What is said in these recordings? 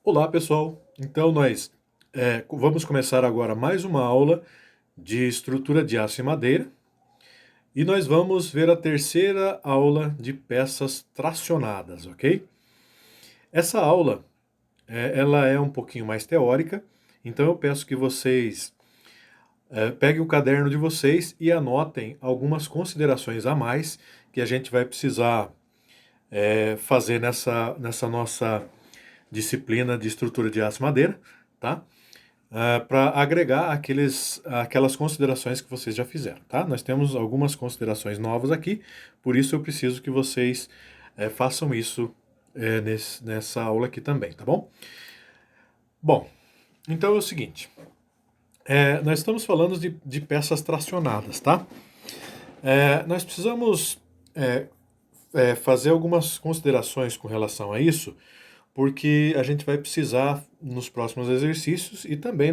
Olá, pessoal. Então, nós vamos começar agora mais uma aula de estrutura de aço e madeira e nós vamos ver a terceira aula de peças tracionadas, ok? Essa aula, ela é um pouquinho mais teórica, então eu peço que vocês peguem o caderno de vocês e anotem algumas considerações a mais que a gente vai precisar fazer nessa nossa disciplina de estrutura de aço e madeira, tá? Para agregar aquelas considerações que vocês já fizeram, tá? Nós temos algumas considerações novas aqui, por isso eu preciso que vocês façam isso nessa aula aqui também, tá bom? Bom, então é o seguinte, nós estamos falando de peças tracionadas, tá? Nós precisamos é, fazer algumas considerações com relação a isso, porque a gente vai precisar nos próximos exercícios e também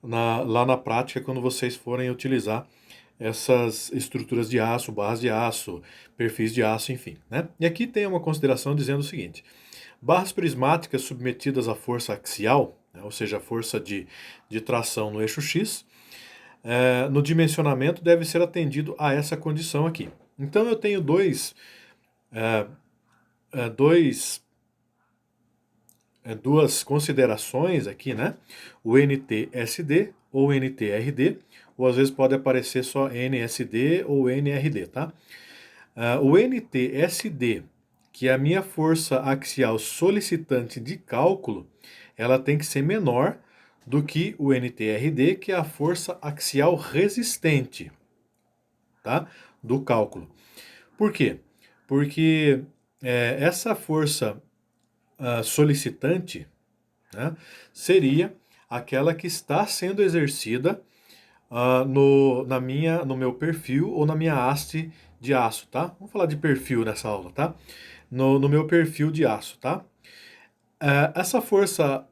lá na prática, quando vocês forem utilizar essas estruturas de aço, barras de aço, perfis de aço, enfim, né? E aqui tem uma consideração dizendo o seguinte: barras prismáticas submetidas à força axial, né, ou seja, a força de tração no eixo X, no dimensionamento deve ser atendido a essa condição aqui. Então eu tenho dois duas considerações aqui, né? O NTSD ou NTRD, ou às vezes pode aparecer só NSD ou NRD, tá? O NTSD, que é a minha força axial solicitante de cálculo, ela tem que ser menor do que o NTRD, que é a força axial resistente, tá? Do cálculo. Por quê? Porque essa força solicitante, né, seria aquela que está sendo exercida no meu perfil ou na minha haste de aço, tá? Vamos falar de perfil nessa aula, tá? No meu perfil de aço, tá? Essa força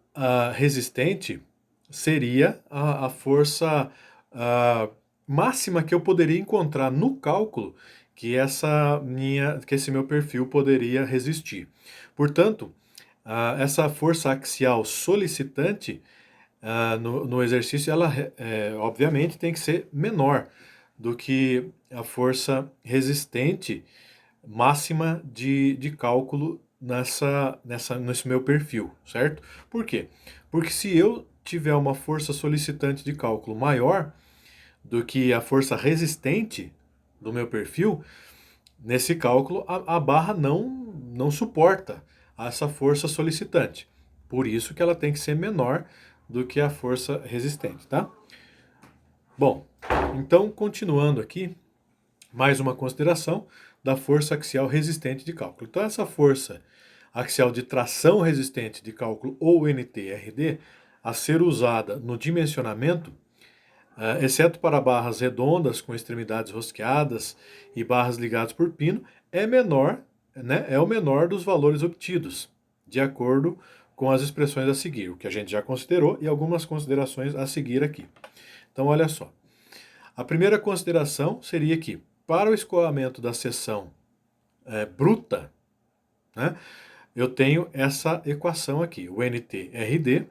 resistente seria a força ah, máxima que eu poderia encontrar no cálculo que esse meu perfil poderia resistir. Portanto, essa força axial solicitante no exercício, ela obviamente tem que ser menor do que a força resistente máxima de cálculo nesse meu perfil, certo? Por quê? Porque se eu tiver uma força solicitante de cálculo maior do que a força resistente do meu perfil, nesse cálculo a barra não suporta essa força solicitante. Por isso que ela tem que ser menor do que a força resistente, tá? Bom, então continuando aqui, mais uma consideração da força axial resistente de cálculo. Então essa força axial de tração resistente de cálculo, ou NTRD, a ser usada no dimensionamento, exceto para barras redondas com extremidades rosqueadas e barras ligadas por pino, é menor, né, é o menor dos valores obtidos, de acordo com as expressões a seguir, o que a gente já considerou e algumas considerações a seguir aqui. Então, olha só. A primeira consideração seria que, para o escoamento da seção bruta, né, eu tenho essa equação aqui. O NTRD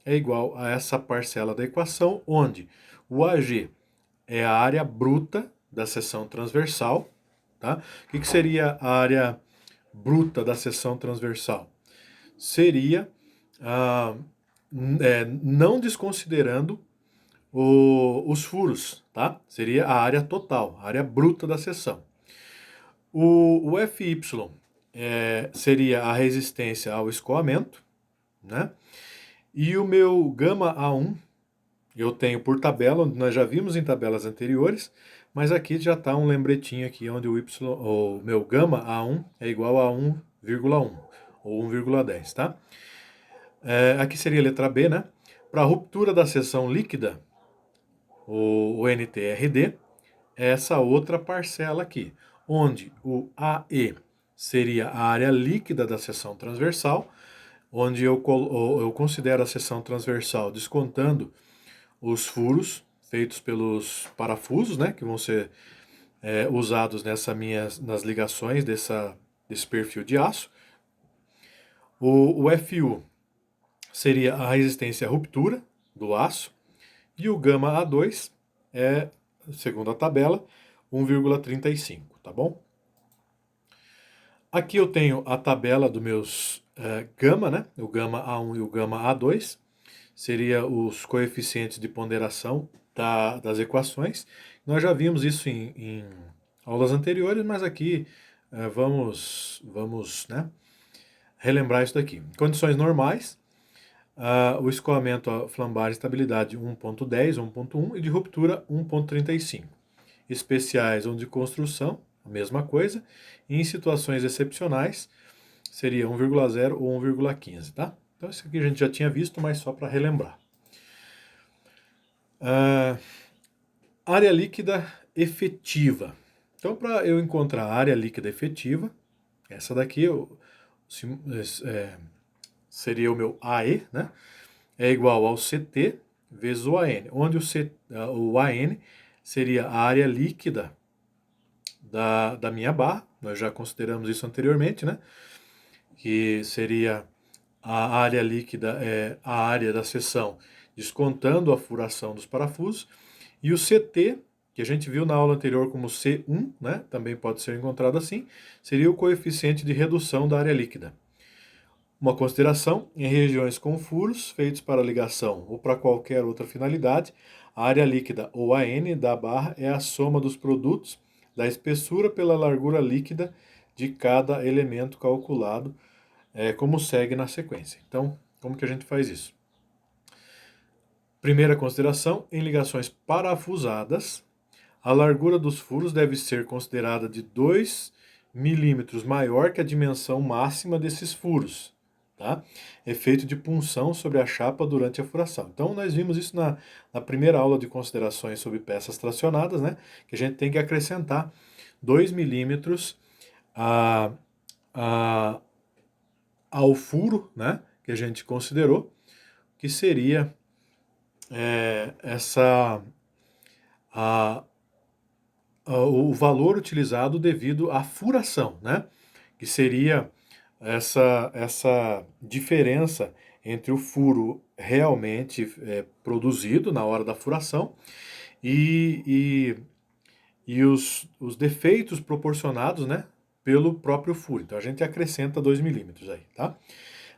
é igual a essa parcela da equação, onde o AG é a área bruta da seção transversal. Tá? O que seria a área bruta da seção transversal? Seria, não desconsiderando os furos, tá? Seria a área total, a área bruta da seção. O FY seria a resistência ao escoamento, né? E o meu gama A1, eu tenho por tabela, onde nós já vimos em tabelas anteriores, mas aqui já está um lembretinho aqui, onde o meu gama A1 é igual a 1,1 ou 1,10, tá? Aqui seria a letra B, né? Para a ruptura da seção líquida, o NTRD, é essa outra parcela aqui, onde o AE seria a área líquida da seção transversal, onde eu considero a seção transversal descontando os furos feitos pelos parafusos, né, que vão ser usados nas ligações desse perfil de aço. O FU seria a resistência à ruptura do aço, e o gama A2 é, segundo a tabela, 1,35, tá bom? Aqui eu tenho a tabela dos meus gama, né? O gama A1 e o gama A2, seria os coeficientes de ponderação das equações. Nós já vimos isso em aulas anteriores, mas aqui vamos né, relembrar isso daqui. Em condições normais, o escoamento a flambar estabilidade 1.10, 1.1 e de ruptura 1.35. Especiais ou de construção, a mesma coisa. E em situações excepcionais, seria 1,0 ou 1,15, tá? Então isso aqui a gente já tinha visto, mas só para relembrar. Área líquida efetiva. Então, para eu encontrar a área líquida efetiva, essa daqui seria o meu AE, né? É igual ao CT vezes o AN, onde o AN seria a área líquida da minha barra, nós já consideramos isso anteriormente, né? Que seria a área líquida é a área da seção descontando a furação dos parafusos, e o CT, que a gente viu na aula anterior como C1, né? Também pode ser encontrado assim, seria o coeficiente de redução da área líquida. Uma consideração: em regiões com furos feitos para ligação ou para qualquer outra finalidade, a área líquida, ou AN, da barra é a soma dos produtos da espessura pela largura líquida de cada elemento calculado, como segue na sequência. Então, como que a gente faz isso? Primeira consideração: em ligações parafusadas, a largura dos furos deve ser considerada de 2 milímetros maior que a dimensão máxima desses furos. Tá? Efeito de punção sobre a chapa durante a furação. Então, nós vimos isso na primeira aula de considerações sobre peças tracionadas, né? Que a gente tem que acrescentar 2 milímetros ao furo, né? Que a gente considerou, que seria o valor utilizado devido à furação, né? Que seria essa diferença entre o furo realmente produzido na hora da furação e os defeitos proporcionados, né, pelo próprio furo. Então a gente acrescenta 2 milímetros aí, tá?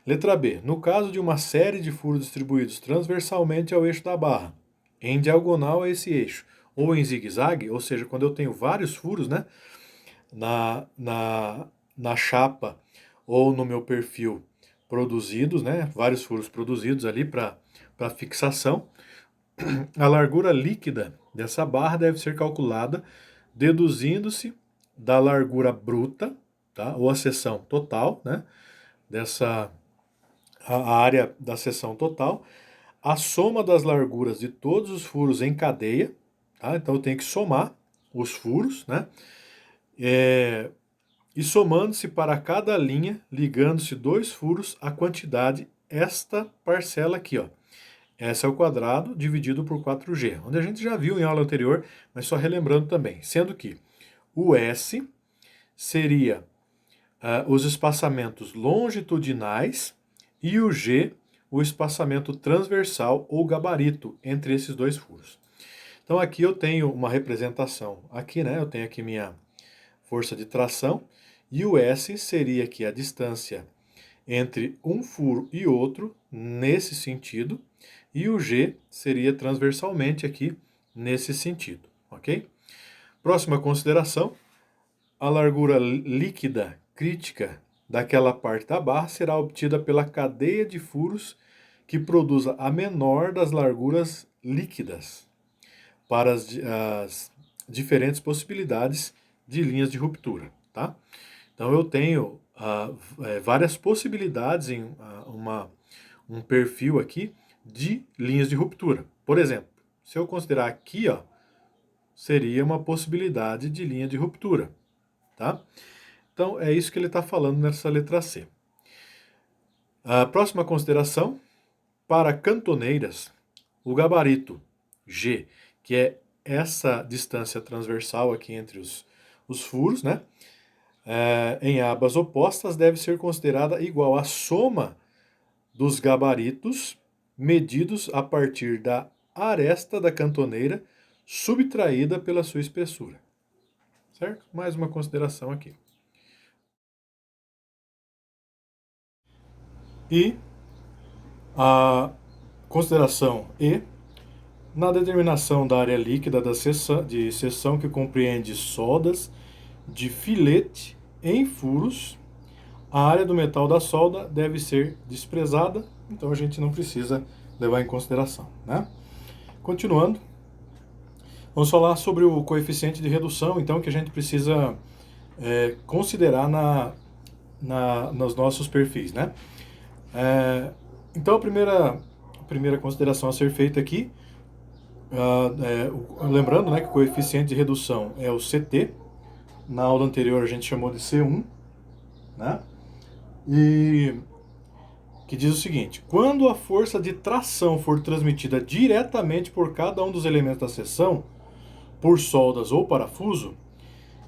Letra B. No caso de uma série de furos distribuídos transversalmente ao eixo da barra, em diagonal a esse eixo, ou em zigue-zague, ou seja, quando eu tenho vários furos, né, na chapa ou no meu perfil produzidos, né, vários furos produzidos ali para fixação, a largura líquida dessa barra deve ser calculada deduzindo-se da largura bruta, tá, ou a seção total, né, a área da seção total, a soma das larguras de todos os furos em cadeia, tá? Então eu tenho que somar os furos, né? E somando-se para cada linha, ligando-se 2 furos, a quantidade, esta parcela aqui, ó. S ao quadrado dividido por 4G, onde a gente já viu em aula anterior, mas só relembrando também. Sendo que o S seria os espaçamentos longitudinais e o G, o espaçamento transversal ou gabarito entre esses 2 furos. Então aqui eu tenho uma representação, aqui, né, eu tenho aqui minha força de tração, e o S seria aqui a distância entre um furo e outro, nesse sentido, e o G seria transversalmente aqui, nesse sentido, ok? Próxima consideração: a largura líquida crítica daquela parte da barra será obtida pela cadeia de furos que produza a menor das larguras líquidas para as diferentes possibilidades de linhas de ruptura, tá? Então eu tenho várias possibilidades em um perfil aqui de linhas de ruptura. Por exemplo, se eu considerar aqui, ó, seria uma possibilidade de linha de ruptura, tá? Então é isso que ele está falando nessa letra C. A próxima consideração: para cantoneiras, o gabarito G, que é essa distância transversal aqui entre os furos, né? Em abas opostas deve ser considerada igual à soma dos gabaritos medidos a partir da aresta da cantoneira subtraída pela sua espessura. Certo? Mais uma consideração aqui. E a consideração E, na determinação da área líquida de seção que compreende soldas de filete em furos, a área do metal da solda deve ser desprezada, então a gente não precisa levar em consideração, né? Continuando, vamos falar sobre o coeficiente de redução, então, que a gente precisa considerar nos nossos perfis, né? Então, a primeira consideração a ser feita aqui, lembrando, né, que o coeficiente de redução é o CT, na aula anterior a gente chamou de C1, né? E que diz o seguinte: quando a força de tração for transmitida diretamente por cada um dos elementos da seção, por soldas ou parafuso,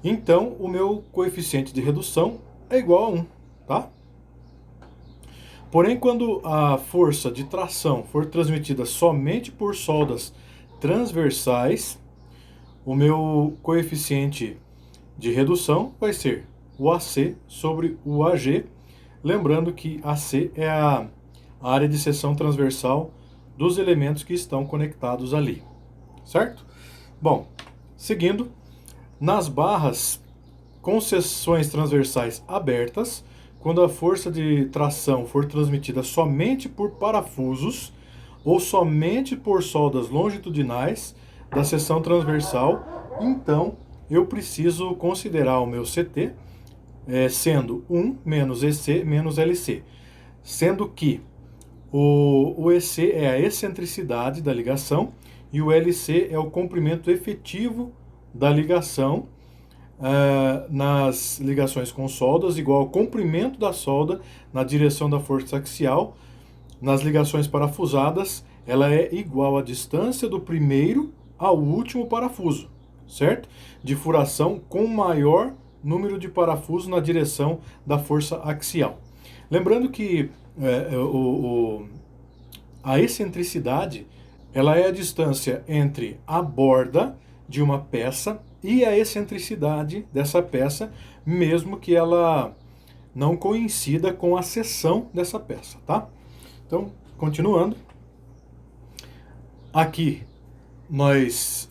então o meu coeficiente de redução é igual a 1, tá? Porém, quando a força de tração for transmitida somente por soldas transversais, o meu coeficiente de redução vai ser o AC sobre o AG, lembrando que AC é a área de seção transversal dos elementos que estão conectados ali, certo? Bom, seguindo, nas barras com seções transversais abertas, quando a força de tração for transmitida somente por parafusos ou somente por soldas longitudinais da seção transversal, então eu preciso considerar o meu CT sendo 1 menos EC menos LC, sendo que o EC é a excentricidade da ligação e o LC é o comprimento efetivo da ligação nas ligações com soldas, igual ao comprimento da solda na direção da força axial. Nas ligações parafusadas, ela é igual à distância do primeiro ao último parafuso, certo? De furação com maior número de parafusos na direção da força axial. Lembrando que a excentricidade ela é a distância entre a borda de uma peça e a excentricidade dessa peça, mesmo que ela não coincida com a seção dessa peça, tá? Então, continuando. Aqui nós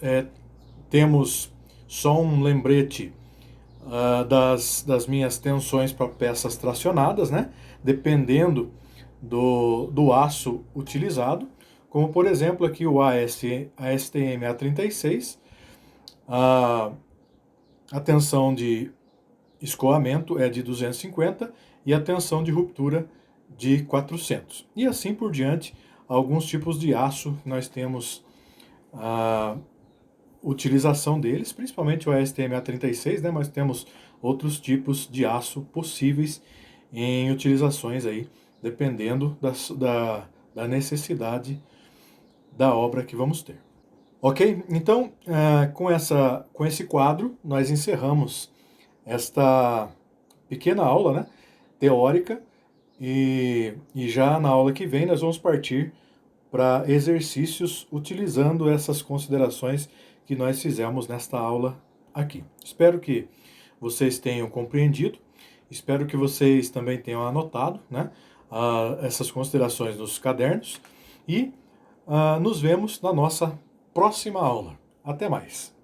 temos só um lembrete das minhas tensões para peças tracionadas, né? Dependendo do aço utilizado, como por exemplo aqui o ASTM A36, a tensão de escoamento é de 250 e a tensão de ruptura de 400. E assim por diante, alguns tipos de aço nós temos a utilização deles, principalmente o ASTM A36, né, mas temos outros tipos de aço possíveis em utilizações aí, dependendo da necessidade da obra que vamos ter. Ok? Então, com esse quadro, nós encerramos esta pequena aula, né, teórica, e já na aula que vem nós vamos partir para exercícios utilizando essas considerações que nós fizemos nesta aula aqui. Espero que vocês tenham compreendido, espero que vocês também tenham anotado, né, essas considerações nos cadernos e nos vemos na nossa próxima aula. Até mais!